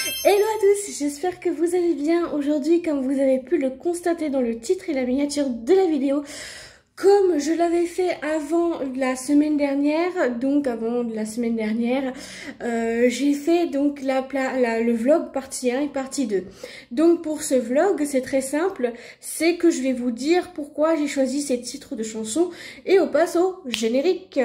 Hello à tous, j'espère que vous allez bien. Aujourd'hui, comme vous avez pu le constater dans le titre et la miniature de la vidéo, comme je l'avais fait avant la semaine dernière, j'ai fait donc le vlog partie 1 et partie 2. Donc pour ce vlog, c'est très simple, c'est que je vais vous dire pourquoi j'ai choisi ces titres de chansons et on passe au générique.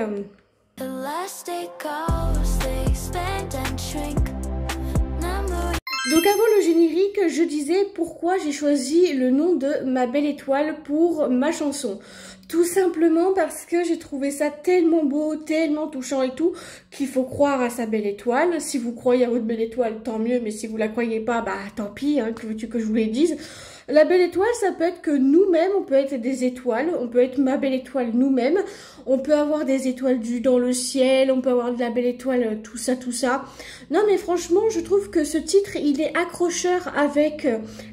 Donc avant le générique, je disais pourquoi j'ai choisi le nom de Ma Belle Étoile pour ma chanson. Tout simplement parce que j'ai trouvé ça tellement beau, tellement touchant et tout, qu'il faut croire à sa belle étoile. Si vous croyez à votre belle étoile, tant mieux, mais si vous la croyez pas, bah tant pis, hein, que veux-tu que je vous le dise. La belle étoile, ça peut être que nous-mêmes, on peut être des étoiles, on peut être ma belle étoile nous-mêmes, on peut avoir des étoiles dans le ciel, on peut avoir de la belle étoile, tout ça, tout ça. Non mais franchement, je trouve que ce titre, il est accrocheur avec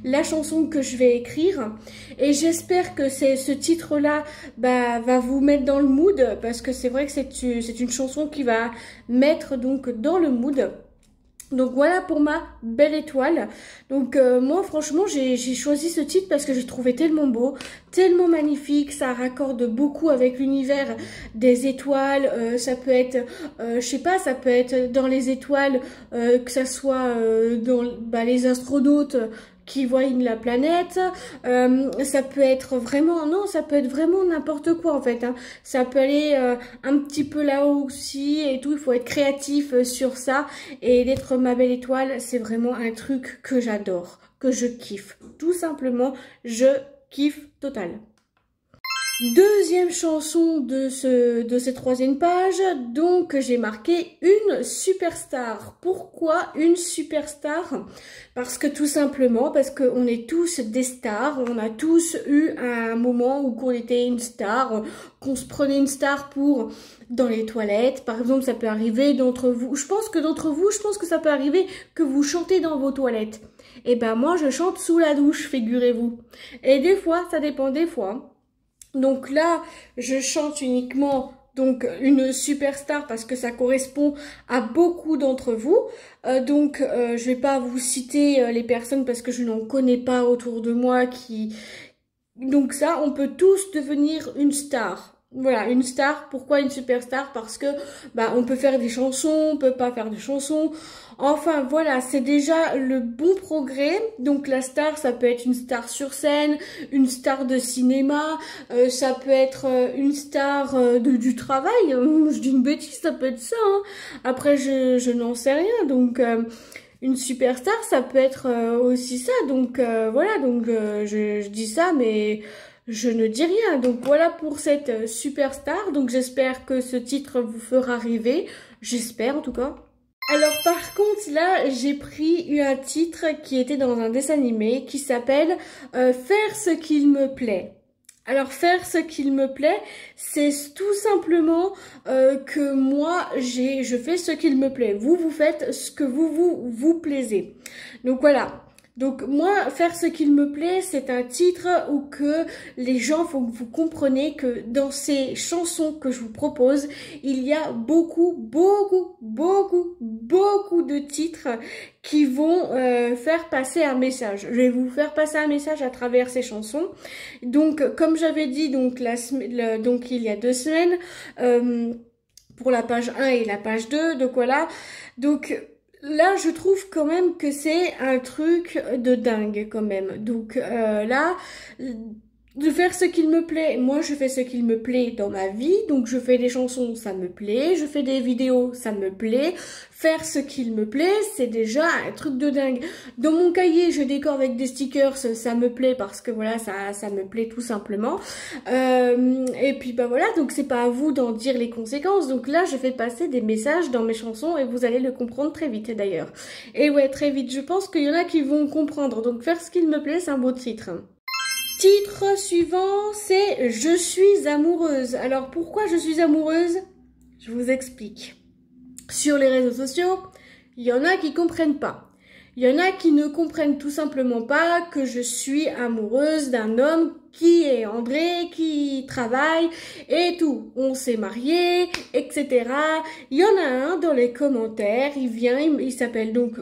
la chanson que je vais écrire. Et j'espère que ce titre-là va vous mettre dans le mood, parce que c'est vrai que c'est une chanson qui va mettre donc dans le mood. Donc voilà pour Ma Belle Étoile. Donc moi franchement j'ai choisi ce titre parce que j'ai trouvé tellement beau, tellement magnifique, ça raccorde beaucoup avec l'univers des étoiles, ça peut être, je sais pas, ça peut être dans les étoiles, que ça soit dans les astronautes qui voient la planète, ça peut être vraiment, non, ça peut être vraiment n'importe quoi en fait, hein. Ça peut aller un petit peu là-haut aussi et tout, il faut être créatif sur ça, et d'être ma belle étoile, c'est vraiment un truc que j'adore, que je kiffe, tout simplement, je kiffe total. Deuxième chanson de cette troisième page, donc j'ai marqué une superstar. Pourquoi une superstar? Parce que tout simplement, parce qu'on est tous des stars, on a tous eu un moment où qu'on était une star, qu'on se prenait une star pour dans les toilettes. Par exemple, ça peut arriver d'entre vous, je pense que ça peut arriver que vous chantez dans vos toilettes. Et ben moi je chante sous la douche, figurez-vous. Et des fois, ça dépend des fois. Donc là, je chante uniquement donc une superstar parce que ça correspond à beaucoup d'entre vous. Je vais pas vous citer les personnes parce que je n'en connais pas autour de moi qui... Donc ça, on peut tous devenir une star. Voilà, une star. Pourquoi une superstar? Parce que on peut faire des chansons, on peut pas faire des chansons. Enfin voilà, c'est déjà le bon progrès. Donc la star, ça peut être une star sur scène, une star de cinéma, ça peut être une star du travail. Je dis une bêtise, ça peut être ça, hein. Après, je n'en sais rien. Donc une superstar, ça peut être aussi ça. Donc voilà, donc je dis ça, mais je ne dis rien. Donc voilà pour cette superstar. Donc j'espère que ce titre vous fera rêver. J'espère en tout cas. Alors par contre là j'ai pris un titre qui était dans un dessin animé qui s'appelle Faire ce qu'il me plaît. Alors faire ce qu'il me plaît, c'est tout simplement que moi je fais ce qu'il me plaît. Vous faites ce que vous plaisez. Donc voilà. Donc moi, faire ce qu'il me plaît, c'est un titre où que les gens, faut que vous compreniez que dans ces chansons que je vous propose, il y a beaucoup de titres qui vont faire passer un message. Je vais vous faire passer un message à travers ces chansons. Donc comme j'avais dit donc il y a 2 semaines, pour la page 1 et la page 2, donc voilà. Donc là, je trouve quand même que c'est un truc de dingue quand même. Donc là, de faire ce qu'il me plaît, moi je fais ce qu'il me plaît dans ma vie. Donc je fais des chansons, ça me plaît. Je fais des vidéos, ça me plaît. Faire ce qu'il me plaît, c'est déjà un truc de dingue. Dans mon cahier, je décore avec des stickers, ça me plaît parce que voilà, ça me plaît tout simplement. Et puis voilà, donc c'est pas à vous d'en dire les conséquences. Donc là, je fais passer des messages dans mes chansons et vous allez le comprendre très vite d'ailleurs. Et ouais, très vite, je pense qu'il y en a qui vont comprendre. Donc faire ce qu'il me plaît, c'est un beau titre. Titre suivant, c'est Je suis amoureuse. Alors pourquoi je suis amoureuse? Je vous explique. Sur les réseaux sociaux, il y en a qui comprennent pas. Il y en a qui ne comprennent tout simplement pas que je suis amoureuse d'un homme qui est André, qui travaille et tout. On s'est mariés, etc. Il y en a un dans les commentaires, il vient, il s'appelle donc,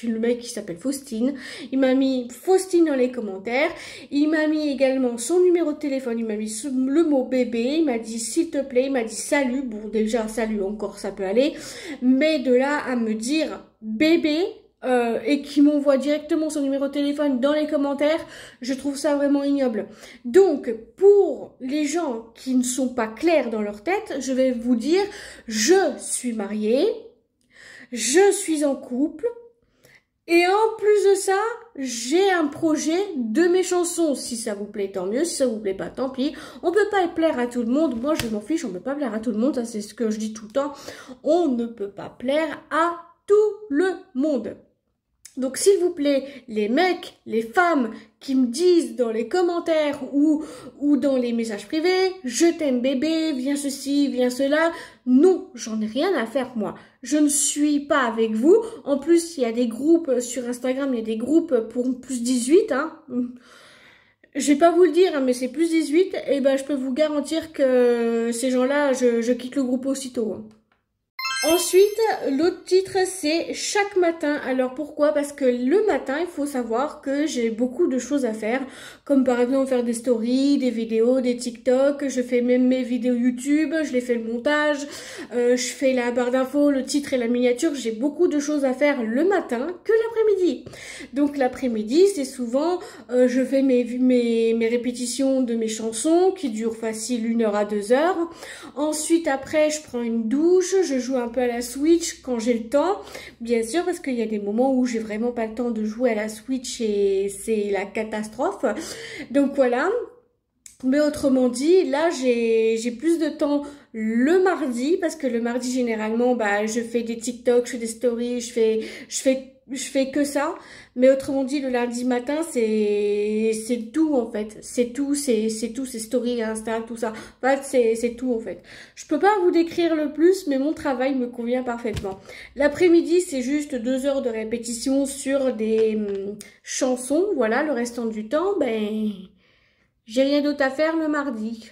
le mec il s'appelle Faustine. Il m'a mis Faustine dans les commentaires. Il m'a mis également son numéro de téléphone, il m'a mis le mot bébé, il m'a dit s'il te plaît, il m'a dit salut. Bon déjà salut encore ça peut aller. Mais de là à me dire bébé, et qui m'envoie directement son numéro de téléphone dans les commentaires, je trouve ça vraiment ignoble. Donc, pour les gens qui ne sont pas clairs dans leur tête, je vais vous dire, je suis mariée, je suis en couple, et en plus de ça, j'ai un projet de mes chansons. Si ça vous plaît, tant mieux. Si ça vous plaît pas, tant pis. On peut pas plaire à tout le monde. Moi, je m'en fiche, on peut pas plaire à tout le monde. Ça, c'est ce que je dis tout le temps. On ne peut pas plaire à tout le monde. Donc s'il vous plaît, les mecs, les femmes qui me disent dans les commentaires ou dans les messages privés, je t'aime bébé, viens ceci, viens cela, non, j'en ai rien à faire moi. Je ne suis pas avec vous. En plus, il y a des groupes sur Instagram, il y a des groupes pour plus 18, hein. Je vais pas vous le dire, hein, mais c'est plus 18, et ben je peux vous garantir que ces gens-là, je quitte le groupe aussitôt, hein. Ensuite, l'autre titre, c'est chaque matin. Alors pourquoi? Parce que le matin, il faut savoir que j'ai beaucoup de choses à faire, comme par exemple faire des stories, des vidéos, des TikTok. Je fais même mes vidéos YouTube, je les fais le montage, je fais la barre d'infos, le titre et la miniature. J'ai beaucoup de choses à faire le matin que l'après-midi. Donc l'après-midi, c'est souvent, je fais mes répétitions de mes chansons qui durent facile 1 heure à 2 heures. Ensuite, après, je prends une douche, je joue un peu à la Switch quand j'ai le temps, bien sûr, parce qu'il y a des moments où j'ai vraiment pas le temps de jouer à la Switch et c'est la catastrophe. Donc voilà. Mais autrement dit, là j'ai plus de temps le mardi, parce que le mardi généralement bah je fais des TikTok, je fais des stories, je fais que ça. Mais autrement dit, le lundi matin, c'est tout en fait. C'est tout, c'est stories, Insta, tout ça. En fait, c'est tout en fait. Je peux pas vous décrire le plus, mais mon travail me convient parfaitement. L'après-midi, c'est juste 2 heures de répétition sur des chansons. Voilà, le restant du temps, ben j'ai rien d'autre à faire le mardi.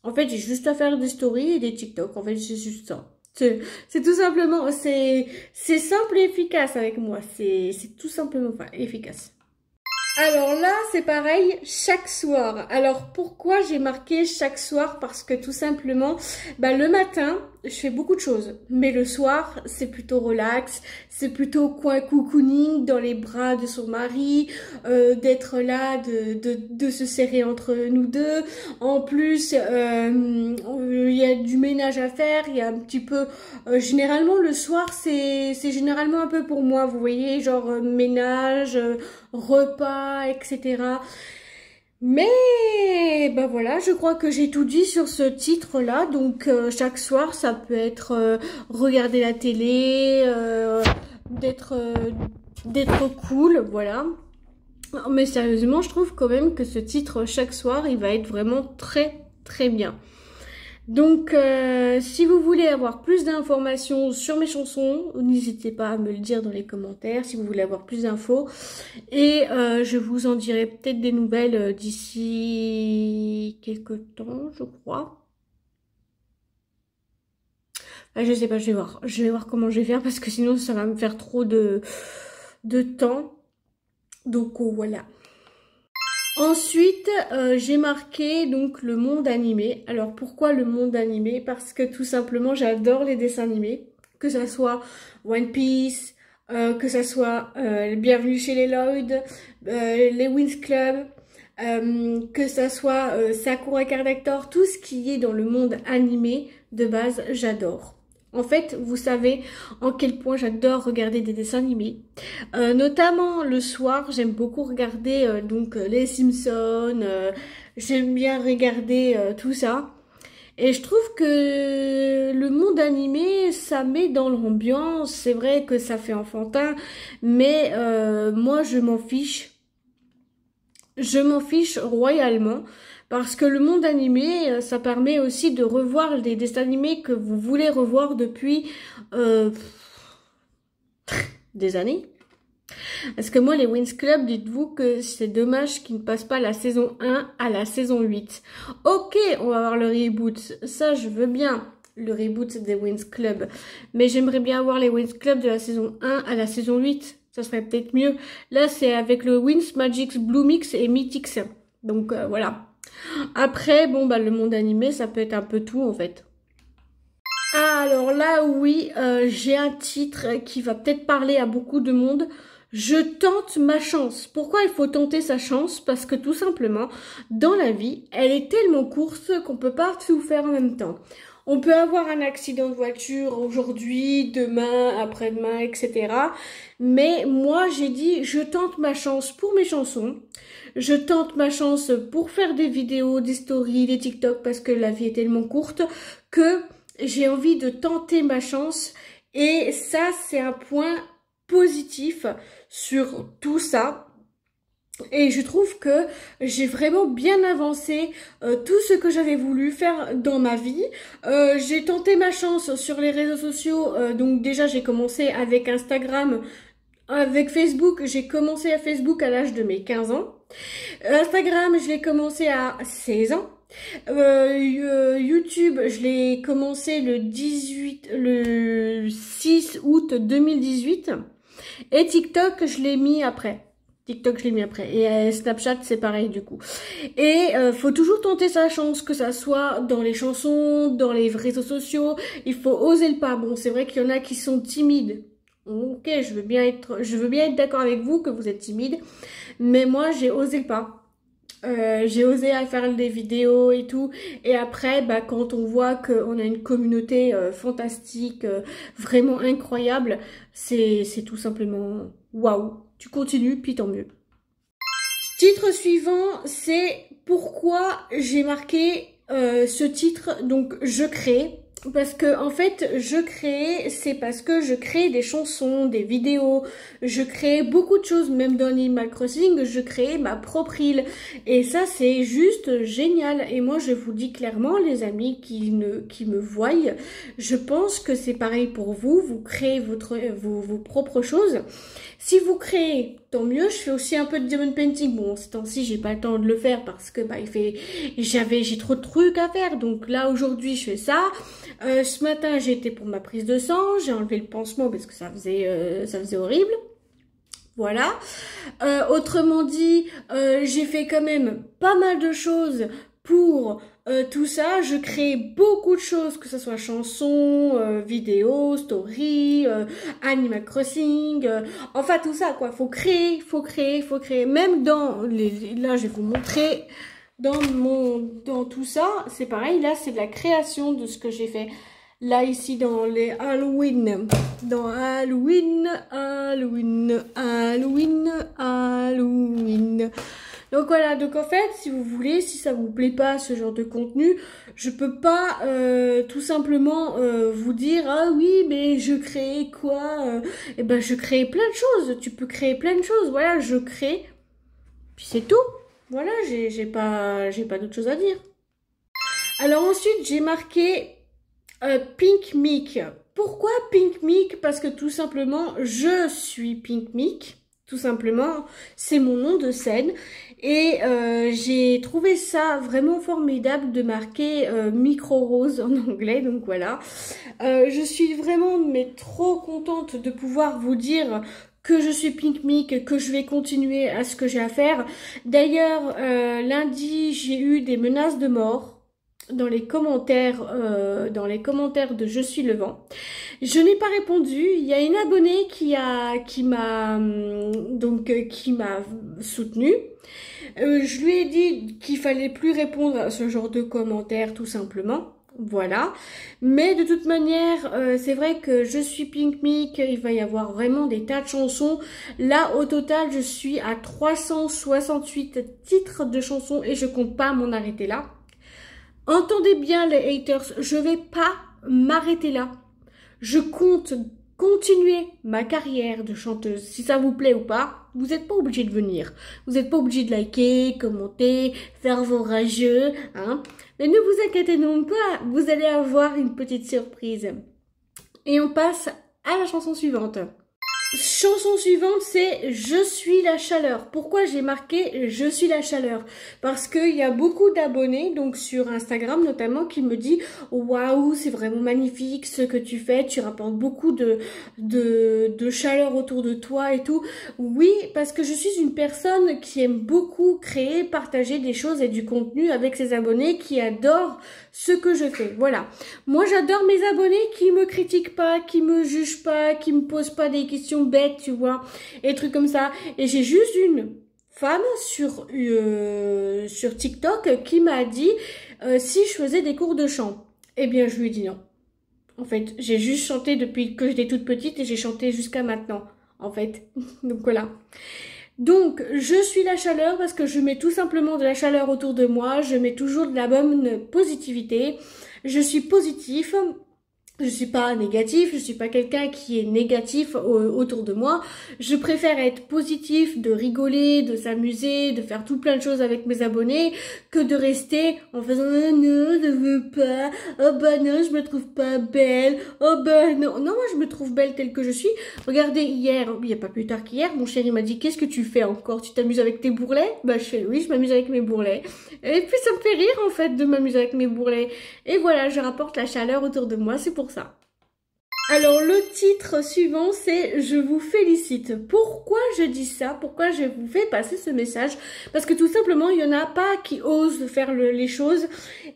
En fait, j'ai juste à faire des stories et des TikTok. En fait, c'est juste ça. C'est tout simplement, c'est simple et efficace avec moi. C'est tout simplement efficace. Alors là, c'est pareil, chaque soir. Alors pourquoi j'ai marqué chaque soir? Parce que tout simplement, bah, le matin, je fais beaucoup de choses. Mais le soir, c'est plutôt relax, c'est plutôt coin cocooning dans les bras de son mari, d'être là, de se serrer entre nous deux. En plus, il y a du ménage à faire, il y a un petit peu... généralement, le soir, c'est généralement un peu pour moi, vous voyez, genre ménage... repas, etc. Mais ben voilà, je crois que j'ai tout dit sur ce titre-là. Donc chaque soir, ça peut être regarder la télé, d'être cool, voilà. Mais sérieusement, je trouve quand même que ce titre chaque soir, il va être vraiment très très bien. Donc, si vous voulez avoir plus d'informations sur mes chansons, n'hésitez pas à me le dire dans les commentaires si vous voulez avoir plus d'infos. Et je vous en dirai peut-être des nouvelles d'ici quelques temps, je crois. Je sais pas, je vais voir. Je vais voir comment je vais faire parce que sinon ça va me faire trop de temps. Donc, voilà. Ensuite, j'ai marqué donc le monde animé. Alors pourquoi le monde animé? Parce que tout simplement j'adore les dessins animés, que ça soit One Piece, que ça soit Bienvenue chez les Lloyd, les Winx Club, que ça soit Sakura Card Captor, tout ce qui est dans le monde animé de base, j'adore. En fait, vous savez en quel point j'adore regarder des dessins animés. Notamment le soir, j'aime beaucoup regarder donc les Simpsons. J'aime bien regarder tout ça. Et je trouve que le monde animé, ça met dans l'ambiance. C'est vrai que ça fait enfantin, mais moi je m'en fiche. Je m'en fiche royalement. Parce que le monde animé, ça permet aussi de revoir des dessins animés que vous voulez revoir depuis des années. Parce que moi, les Winx Club, dites-vous que c'est dommage qu'ils ne passent pas la saison 1 à la saison 8. Ok, on va avoir le reboot. Ça, je veux bien, le reboot des Winx Club. Mais j'aimerais bien avoir les Winx Club de la saison 1 à la saison 8. Ça serait peut-être mieux. Là, c'est avec le Winx, Magix, Bloomix et Mythix. Donc, voilà. Après, bon, bah, le monde animé, ça peut être un peu tout, en fait. Ah, alors là, oui, j'ai un titre qui va peut-être parler à beaucoup de monde. Je tente ma chance. Pourquoi il faut tenter sa chance? Parce que tout simplement, dans la vie, elle est tellement courte qu'on peut pas tout faire en même temps. On peut avoir un accident de voiture aujourd'hui, demain, après-demain, etc. Mais moi, j'ai dit, je tente ma chance pour mes chansons. Je tente ma chance pour faire des vidéos, des stories, des TikTok, parce que la vie est tellement courte que j'ai envie de tenter ma chance. Et ça, c'est un point positif sur tout ça. Et je trouve que j'ai vraiment bien avancé tout ce que j'avais voulu faire dans ma vie. J'ai tenté ma chance sur les réseaux sociaux. Donc déjà, j'ai commencé avec Instagram, avec Facebook. J'ai commencé à Facebook à l'âge de mes 15 ans. Instagram, je l'ai commencé à 16 ans. YouTube, je l'ai commencé le 6 août 2018. Et TikTok, je l'ai mis après. Et Snapchat, c'est pareil du coup. Et faut toujours tenter sa chance, que ça soit dans les chansons, dans les réseaux sociaux. Il faut oser le pas. Bon, c'est vrai qu'il y en a qui sont timides. Ok, je veux bien être d'accord avec vous que vous êtes timide. Mais moi, j'ai osé le pas. J'ai osé à faire des vidéos et tout. Et après, bah, quand on voit qu'on a une communauté fantastique, vraiment incroyable, c'est tout simplement waouh. Tu continues, puis tant mieux. Titre suivant, c'est pourquoi j'ai marqué ce titre. Donc, je crée. Parce que en fait, c'est parce que je crée des chansons, des vidéos, je crée beaucoup de choses, même dans Animal Crossing, je crée ma propre île. Et ça, c'est juste génial. Et moi, je vous dis clairement, les amis qui me voient, je pense que c'est pareil pour vous. Vous créez vos propres choses. Si vous créez, tant mieux. Je fais aussi un peu de diamond painting. Bon, ce temps-ci, j'ai pas le temps de le faire parce que bah j'ai trop de trucs à faire. Donc là, aujourd'hui, je fais ça. Ce matin, j'ai été pour ma prise de sang. J'ai enlevé le pansement parce que ça faisait horrible. Voilà. Autrement dit, j'ai fait quand même pas mal de choses pour tout ça. Je crée beaucoup de choses, que ce soit chansons, vidéos, stories, Animal Crossing, enfin tout ça quoi. Faut créer. Même là, je vais vous montrer dans tout ça, c'est pareil. Là, c'est de la création de ce que j'ai fait. Là, ici, dans les Halloween. Dans Halloween. Donc voilà, donc en fait, si vous voulez, si ça vous plaît pas ce genre de contenu, je peux pas tout simplement vous dire ah oui mais je crée quoi eh ben je crée plein de choses, tu peux créer plein de choses, voilà, je crée, puis c'est tout, voilà, j'ai pas d'autre chose à dire. Alors ensuite j'ai marqué Pink Mick. Pourquoi Pink Mick? Parce que tout simplement je suis Pink Mick. Tout simplement, c'est mon nom de scène et j'ai trouvé ça vraiment formidable de marquer Micro Rose en anglais, donc voilà. Je suis vraiment mais trop contente de pouvoir vous dire que je suis Pink Mick, que je vais continuer à ce que j'ai à faire. D'ailleurs, lundi, j'ai eu des menaces de mort dans les commentaires de Je suis le vent. Je n'ai pas répondu. Il y a une abonnée qui m'a soutenue. Je lui ai dit qu'il fallait plus répondre à ce genre de commentaires tout simplement. Voilà. Mais de toute manière, c'est vrai que je suis Pink Mick, il va y avoir vraiment des tas de chansons. Là, au total, je suis à 368 titres de chansons et je compte pas m'en arrêter là. Entendez bien les haters, je vais pas m'arrêter là. Je compte continuer ma carrière de chanteuse. Si ça vous plaît ou pas, vous n'êtes pas obligé de venir. Vous n'êtes pas obligé de liker, commenter, faire vos rageux, hein. Mais ne vous inquiétez non pas, vous allez avoir une petite surprise. Et on passe à la chanson suivante. Chanson suivante, c'est Je suis la chaleur. Pourquoi j'ai marqué Je suis la chaleur? Parce qu'il y a beaucoup d'abonnés, donc sur Instagram notamment, qui me disent waouh, c'est vraiment magnifique ce que tu fais, tu rapportes beaucoup de chaleur autour de toi et tout. Oui, parce que je suis une personne qui aime beaucoup créer, partager des choses et du contenu avec ses abonnés, qui adorent ce que je fais. Voilà. Moi, j'adore mes abonnés qui me critiquent pas, qui me jugent pas, qui me posent pas des questions bêtes, tu vois, et trucs comme ça. Et j'ai juste une femme sur TikTok qui m'a dit si je faisais des cours de chant. Eh bien, je lui ai dit non. En fait, j'ai juste chanté depuis que j'étais toute petite et j'ai chanté jusqu'à maintenant, en fait. Donc voilà. Donc, je suis la chaleur parce que je mets tout simplement de la chaleur autour de moi, je mets toujours de la bonne positivité, je suis positif, je suis pas négatif, je suis pas quelqu'un qui est négatif autour de moi. Je préfère être positif, de rigoler, de s'amuser, de faire tout plein de choses avec mes abonnés, que de rester en faisant oh non, je veux pas, oh bah non, je me trouve pas belle, oh bah non. Non, moi je me trouve belle telle que je suis. Regardez, hier, il y a pas plus tard qu'hier, mon chéri m'a dit qu'est-ce que tu fais encore? Tu t'amuses avec tes bourrelets? Bah je fais oui, je m'amuse avec mes bourrelets. Et puis ça me fait rire en fait de m'amuser avec mes bourrelets. Et voilà, je rapporte la chaleur autour de moi, c'est pour ça. Alors le titre suivant c'est Je vous félicite. Pourquoi je dis ça? Pourquoi je vous fais passer ce message? Parce que tout simplement il y en a pas qui osent faire les choses.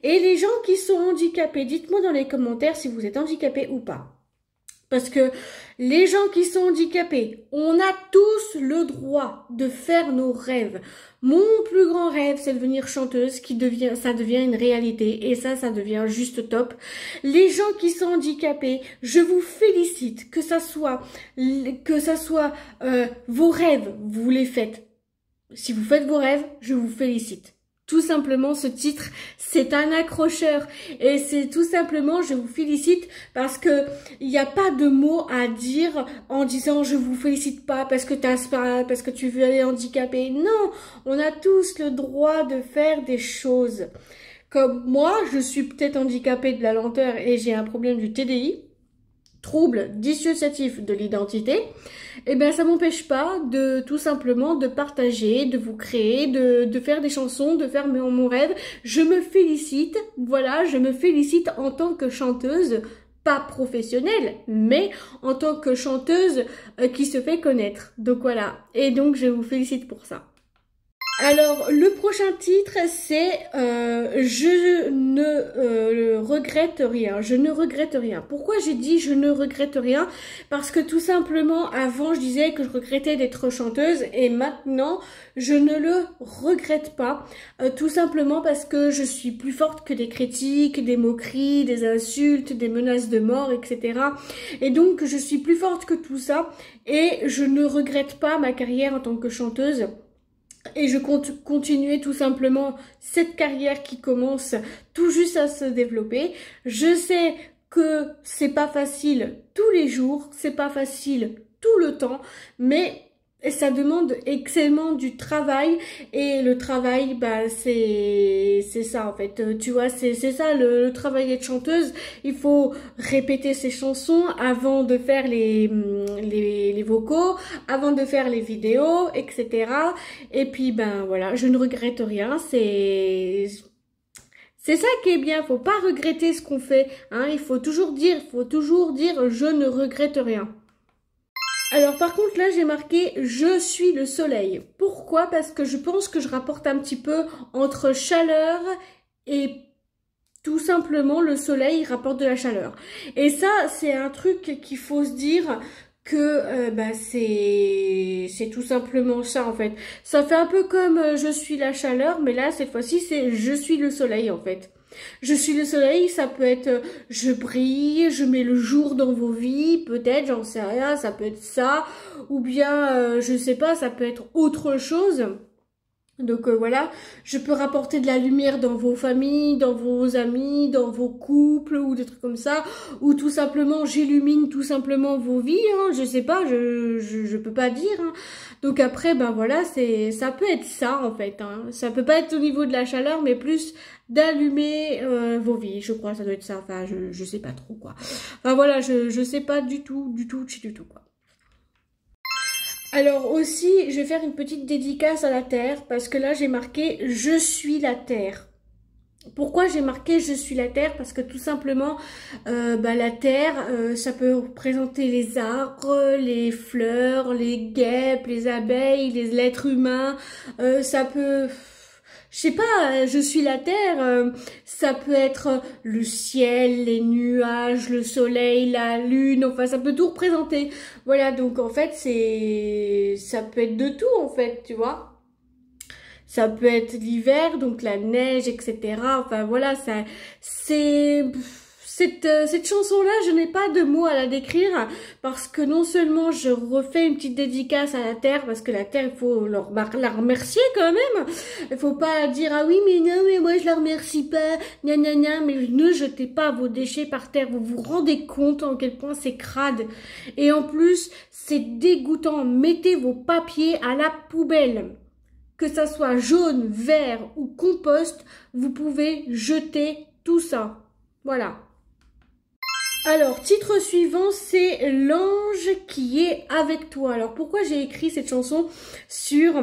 Et les gens qui sont handicapés, dites-moi dans les commentaires si vous êtes handicapé ou pas. Parce que les gens qui sont handicapés, on a tous le droit de faire nos rêves. Mon plus grand rêve, c'est de devenir chanteuse, ça devient une réalité. Et ça devient juste top. Les gens qui sont handicapés, je vous félicite. Que ça soit vos rêves, vous les faites. Si vous faites vos rêves, je vous félicite. Tout simplement, ce titre, c'est un accrocheur. Et c'est tout simplement, je vous félicite parce que il n'y a pas de mots à dire en disant je vous félicite pas parce que parce que tu veux aller handicapé. Non, on a tous le droit de faire des choses. Comme moi, je suis peut-être handicapée de la lenteur et j'ai un problème du TDI. Trouble dissociatif de l'identité, eh bien ça m'empêche pas de tout simplement de partager, de vous créer, de faire des chansons, de faire mon rêve. Je me félicite, voilà, je me félicite en tant que chanteuse, pas professionnelle, mais en tant que chanteuse qui se fait connaître. Donc voilà, et donc je vous félicite pour ça. Alors, le prochain titre, c'est Je ne regrette rien. Je ne regrette rien. Pourquoi j'ai dit je ne regrette rien? Parce que tout simplement, avant, je disais que je regrettais d'être chanteuse et maintenant, je ne le regrette pas. Tout simplement parce que je suis plus forte que des critiques, des moqueries, des insultes, des menaces de mort, etc. Et donc, je suis plus forte que tout ça et je ne regrette pas ma carrière en tant que chanteuse. Et je compte continuer tout simplement cette carrière qui commence tout juste à se développer. Je sais que c'est pas facile tous les jours, c'est pas facile tout le temps, mais ça demande extrêmement du travail et le travail bah c'est ça en fait, tu vois, c'est ça le travail d'être chanteuse. Il faut répéter ses chansons avant de faire les vocaux, avant de faire les vidéos, etc. Et puis ben voilà, je ne regrette rien, c'est ça qui est bien, faut pas regretter ce qu'on fait, hein, il faut toujours dire je ne regrette rien. Alors par contre là j'ai marqué je suis le soleil. Pourquoi? Parce que je pense que je rapporte un petit peu entre chaleur et tout simplement le soleil rapporte de la chaleur. Et ça c'est un truc qu'il faut se dire que bah, c'est tout simplement ça en fait. Ça fait un peu comme je suis la chaleur mais là cette fois-ci c'est je suis le soleil en fait. Je suis le soleil, ça peut être je brille, je mets le jour dans vos vies, peut-être, j'en sais rien, ça peut être ça, ou bien, je sais pas, ça peut être autre chose. Donc voilà, je peux rapporter de la lumière dans vos familles, dans vos amis, dans vos couples ou des trucs comme ça, ou tout simplement j'illumine tout simplement vos vies, hein, je sais pas, je peux pas dire. Hein. Donc après ben voilà, ça peut être ça en fait, hein. Ça peut pas être au niveau de la chaleur, mais plus d'allumer vos vies, je crois, ça doit être ça. Enfin, je sais pas trop quoi. Enfin voilà, je sais pas du tout quoi. Alors aussi, je vais faire une petite dédicace à la Terre parce que là j'ai marqué je suis la Terre. Pourquoi j'ai marqué je suis la Terre? Parce que tout simplement, la Terre, ça peut représenter les arbres, les fleurs, les guêpes, les abeilles, les êtres humains. Ça peut, je sais pas, je suis la Terre. Ça peut être le ciel, les nuages, le soleil, la lune. Enfin, ça peut tout représenter. Voilà, donc en fait, ça peut être de tout en fait, tu vois. Ça peut être l'hiver, donc la neige, etc. Enfin voilà, ça, c'est cette chanson-là, je n'ai pas de mots à la décrire parce que non seulement je refais une petite dédicace à la Terre parce que la Terre, il faut la remercier quand même. Il faut pas dire ah oui mais non mais moi je la remercie pas, gna gna gna, mais ne jetez pas vos déchets par terre. Vous vous rendez compte en quel point c'est crade et en plus c'est dégoûtant. Mettez vos papiers à la poubelle. Que ça soit jaune, vert ou compost, vous pouvez jeter tout ça. Voilà. Alors, titre suivant, c'est l'ange qui est avec toi. Alors, pourquoi j'ai écrit cette chanson sur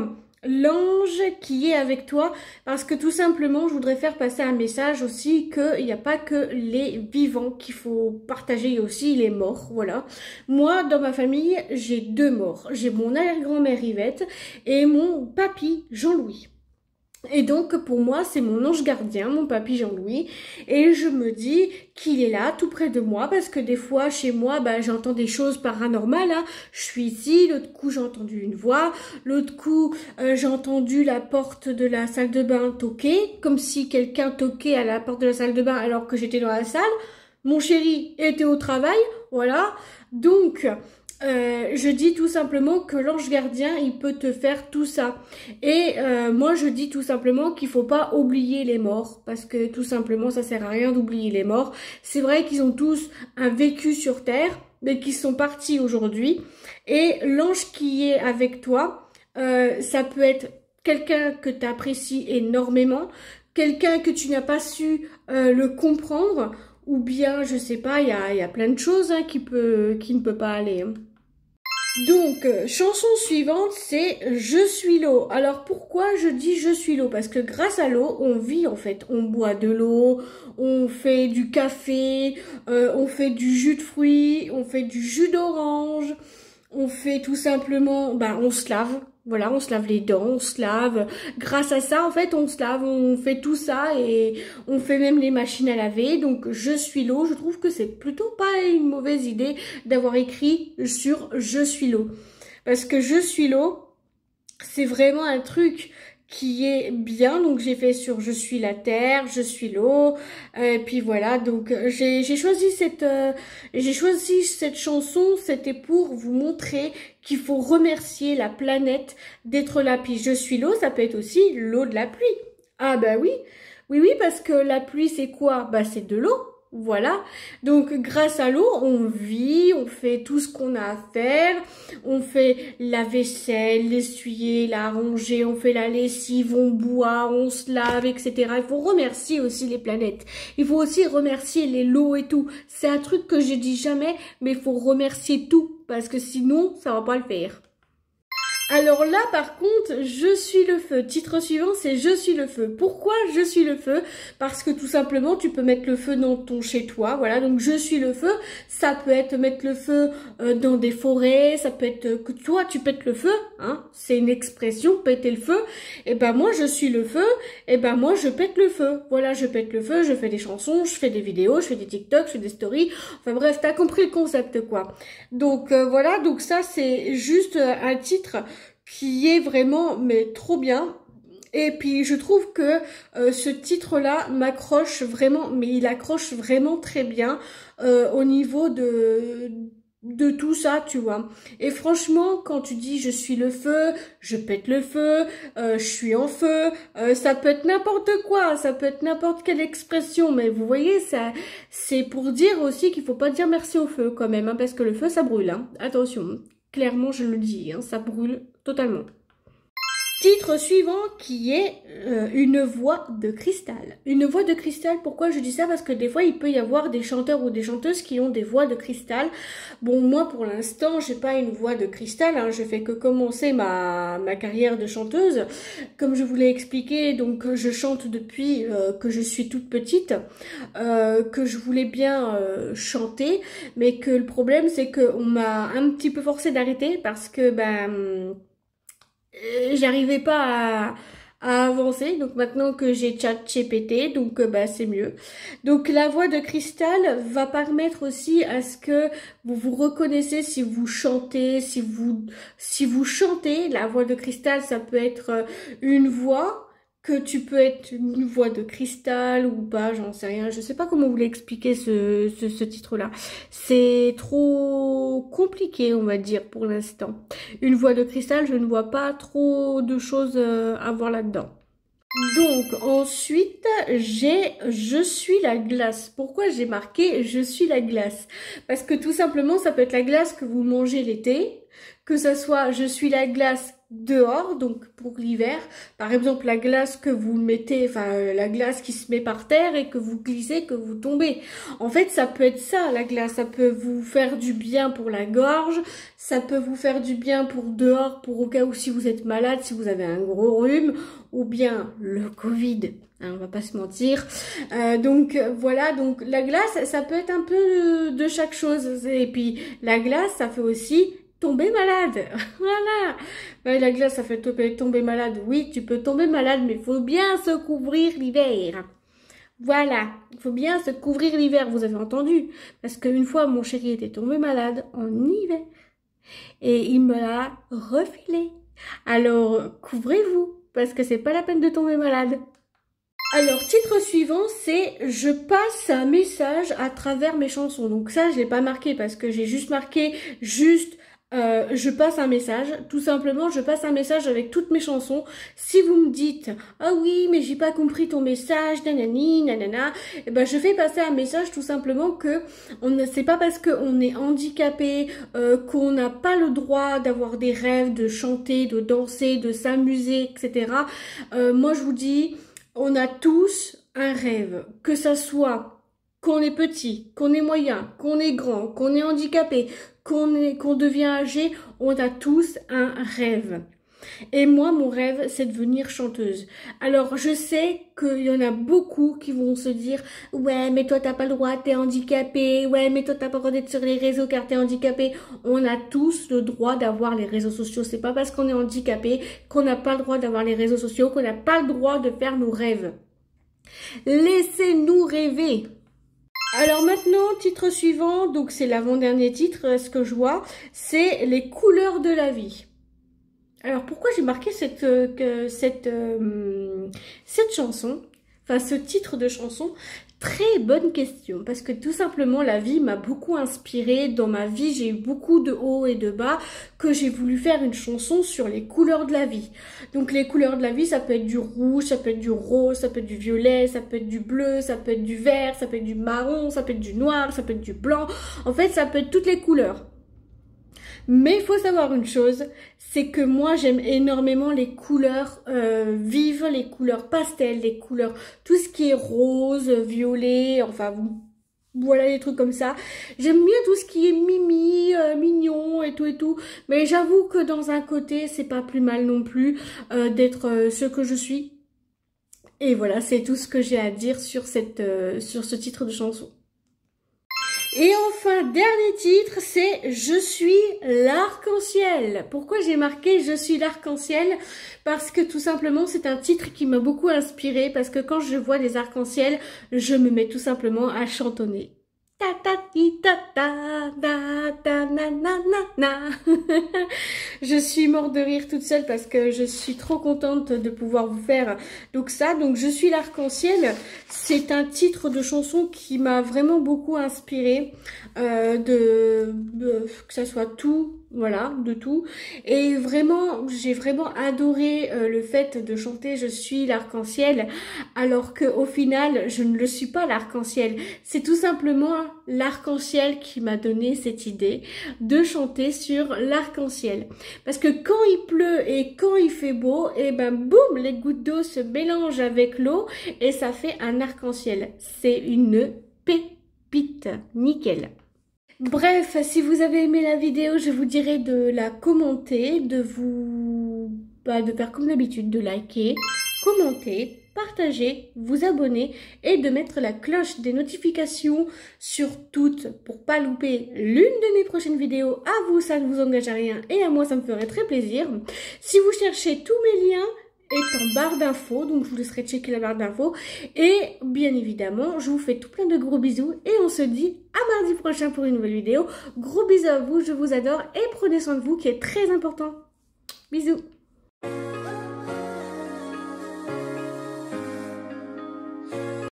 l'ange qui est avec toi? Parce que tout simplement, je voudrais faire passer un message aussi qu'il n'y a pas que les vivants qu'il faut partager, il y a aussi les morts, voilà. Moi, dans ma famille, j'ai 2 morts. J'ai mon arrière-grand-mère Yvette et mon papy Jean-Louis. Et donc pour moi c'est mon ange gardien, mon papy Jean-Louis, et je me dis qu'il est là tout près de moi parce que des fois chez moi j'entends des choses paranormales, hein. Je suis ici, l'autre coup j'ai entendu une voix, l'autre coup j'ai entendu la porte de la salle de bain toquer, comme si quelqu'un toquait à la porte de la salle de bain alors que j'étais dans la salle. Mon chéri était au travail, voilà, donc je dis tout simplement que l'ange gardien, il peut te faire tout ça. Et moi, je dis tout simplement qu'il faut pas oublier les morts, parce que tout simplement, ça sert à rien d'oublier les morts. C'est vrai qu'ils ont tous un vécu sur Terre, mais qu'ils sont partis aujourd'hui. Et l'ange qui est avec toi, ça peut être quelqu'un que tu apprécies énormément, quelqu'un que tu n'as pas su le comprendre, ou bien, je sais pas, il y a plein de choses hein, qui ne peut pas aller. Hein. Donc, chanson suivante, c'est Je suis l'eau. Alors, pourquoi je dis Je suis l'eau? Parce que grâce à l'eau, on vit en fait. On boit de l'eau, on fait du café, on fait du jus de fruits, on fait du jus d'orange, on fait tout simplement, on se lave. Voilà, on se lave les dents, on se lave. Grâce à ça, en fait, on se lave, on fait tout ça et on fait même les machines à laver. Donc, je suis l'eau. Je trouve que c'est plutôt pas une mauvaise idée d'avoir écrit sur je suis l'eau. Parce que je suis l'eau, c'est vraiment un truc qui est bien, donc j'ai fait sur je suis la terre, je suis l'eau, et puis voilà, donc j'ai choisi cette chanson, c'était pour vous montrer qu'il faut remercier la planète d'être là, puis je suis l'eau, ça peut être aussi l'eau de la pluie. Ah bah oui, oui, parce que la pluie c'est quoi? Bah c'est de l'eau. Voilà, donc grâce à l'eau, on vit, on fait tout ce qu'on a à faire, on fait la vaisselle, l'essuyer, la ranger, on fait la lessive, on boit, on se lave, etc. Il faut remercier aussi les planètes. Il faut aussi remercier les lots et tout. C'est un truc que je dis jamais, mais il faut remercier tout, parce que sinon, ça va pas le faire. Alors là, par contre, je suis le feu. Titre suivant, c'est je suis le feu. Pourquoi je suis le feu? Parce que tout simplement, tu peux mettre le feu dans ton chez-toi. Voilà, donc je suis le feu. Ça peut être mettre le feu dans des forêts. Ça peut être que toi, tu pètes le feu. Hein, c'est une expression, péter le feu. Et ben moi, je suis le feu. Et ben moi, je pète le feu. Voilà, je pète le feu. Je fais des chansons, je fais des vidéos, je fais des TikTok, je fais des stories. Enfin bref, t'as compris le concept, quoi. Donc voilà, donc ça, c'est juste un titre qui est vraiment mais trop bien. Et puis je trouve que ce titre-là m'accroche vraiment, mais il accroche vraiment très bien au niveau de tout ça, tu vois. Et franchement, quand tu dis je suis le feu, je pète le feu, je suis en feu, ça peut être n'importe quoi, ça peut être n'importe quelle expression, mais vous voyez, ça, c'est pour dire aussi qu'il faut pas dire merci au feu quand même, hein, parce que le feu ça brûle, hein. Attention. Clairement, je le dis, hein, ça brûle totalement. Titre suivant qui est une voix de cristal. Une voix de cristal, pourquoi je dis ça? Parce que des fois il peut y avoir des chanteurs ou des chanteuses qui ont des voix de cristal. Bon, moi pour l'instant j'ai pas une voix de cristal, hein. Je fais que commencer ma carrière de chanteuse. Comme je vous l'ai expliqué, donc je chante depuis que je suis toute petite, que je voulais bien chanter, mais que le problème c'est qu'on m'a un petit peu forcé d'arrêter parce que j'arrivais pas à avancer. Donc maintenant que j'ai ChatGPT, donc c'est mieux. Donc la voix de cristal va permettre aussi à ce que vous vous reconnaissez si vous chantez, si vous chantez. La voix de cristal, ça peut être une voix que tu peux être une voix de cristal ou pas, j'en sais rien. Je sais pas comment vous l'expliquer ce titre-là. C'est trop compliqué, on va dire, pour l'instant. Une voix de cristal, je ne vois pas trop de choses à voir là-dedans. Donc ensuite, je suis la glace. Pourquoi j'ai marqué je suis la glace? Parce que tout simplement, ça peut être la glace que vous mangez l'été, que ça soit je suis la glace dehors, donc pour l'hiver, par exemple la glace que vous mettez, la glace qui se met par terre et que vous glissez, que vous tombez. En fait, ça peut être ça, la glace, ça peut vous faire du bien pour la gorge, ça peut vous faire du bien pour dehors, pour au cas où si vous êtes malade, si vous avez un gros rhume, ou bien le Covid, hein, on va pas se mentir. Donc voilà, donc la glace, ça peut être un peu de chaque chose. Et puis la glace, ça fait aussi tomber malade. Voilà. La glace, ça fait tomber malade. Oui, tu peux tomber malade, mais il faut bien se couvrir l'hiver. Voilà, il faut bien se couvrir l'hiver, vous avez entendu. Parce qu'une fois, mon chéri était tombé malade en hiver. Et il me l'a refilé. Alors, couvrez-vous, parce que c'est pas la peine de tomber malade. Alors, titre suivant, c'est « Je passe un message à travers mes chansons ». Donc ça, je l'ai pas marqué parce que j'ai juste marqué « je passe un message ». Tout simplement, je passe un message avec toutes mes chansons. Si vous me dites « Ah oui, mais j'ai pas compris ton message, nanani, nanana », eh ben, je fais passer un message tout simplement que c'est pas parce qu'on est handicapé, qu'on n'a pas le droit d'avoir des rêves, de chanter, de danser, de s'amuser, etc. Moi, je vous dis... On a tous un rêve, que ça soit qu'on est petit, qu'on est moyen, qu'on est grand, qu'on est handicapé, qu'on devient âgé, on a tous un rêve. Et moi, mon rêve, c'est de devenir chanteuse. Alors, je sais qu'il y en a beaucoup qui vont se dire « Ouais, mais toi, t'as pas le droit, t'es handicapé. Ouais, mais toi, t'as pas le droit d'être sur les réseaux car t'es handicapé. » On a tous le droit d'avoir les réseaux sociaux. C'est pas parce qu'on est handicapé qu'on n'a pas le droit d'avoir les réseaux sociaux, qu'on n'a pas le droit de faire nos rêves. Laissez-nous rêver. Alors maintenant, titre suivant, donc c'est l'avant-dernier titre, ce que je vois, c'est les couleurs de la vie. Alors pourquoi j'ai marqué cette chanson, enfin ce titre de chanson? Très bonne question, parce que tout simplement la vie m'a beaucoup inspirée. Dans ma vie, j'ai eu beaucoup de hauts et de bas, que j'ai voulu faire une chanson sur les couleurs de la vie. Donc les couleurs de la vie, ça peut être du rouge, ça peut être du rose, ça peut être du violet, ça peut être du bleu, ça peut être du vert, ça peut être du marron, ça peut être du noir, ça peut être du blanc. En fait, ça peut être toutes les couleurs. Mais il faut savoir une chose, c'est que moi j'aime énormément les couleurs vives, les couleurs pastel, les couleurs, tout ce qui est rose, violet, enfin voilà les trucs comme ça. J'aime bien tout ce qui est mimi, mignon et tout. Mais j'avoue que dans un côté, c'est pas plus mal non plus d'être ce que je suis. Et voilà, c'est tout ce que j'ai à dire sur ce titre de chanson. Et enfin, dernier titre, c'est « Je suis l'arc-en-ciel ». Pourquoi j'ai marqué « Je suis l'arc-en-ciel » ? Parce que tout simplement, c'est un titre qui m'a beaucoup inspirée. Parce que quand je vois des arcs-en-ciel, je me mets tout simplement à chantonner. Ta ta ti ta ta ta ta na na na na. Je suis morte de rire toute seule parce que je suis trop contente de pouvoir vous faire donc ça. Donc je suis l'arc-en-ciel, c'est un titre de chanson qui m'a vraiment beaucoup inspirée, que ça soit tout voilà, de tout. Et vraiment, j'ai vraiment adoré le fait de chanter Je suis l'arc-en-ciel, alors que au final, je ne le suis pas l'arc-en-ciel. C'est tout simplement l'arc-en-ciel qui m'a donné cette idée de chanter sur l'arc-en-ciel. Parce que quand il pleut et quand il fait beau, et ben boum, les gouttes d'eau se mélangent avec l'eau et ça fait un arc-en-ciel. C'est une pépite, nickel. Bref, si vous avez aimé la vidéo, je vous dirais de la commenter, de faire comme d'habitude, de liker, commenter, partager, vous abonner et de mettre la cloche des notifications sur toutes pour pas louper l'une de mes prochaines vidéos. À vous, ça ne vous engage à rien et à moi, ça me ferait très plaisir. Si vous cherchez tous mes liens, est en barre d'infos, donc je vous laisserai checker la barre d'infos. Et bien évidemment, je vous fais tout plein de gros bisous et on se dit à mardi prochain pour une nouvelle vidéo. Gros bisous à vous, je vous adore et prenez soin de vous qui est très important. Bisous.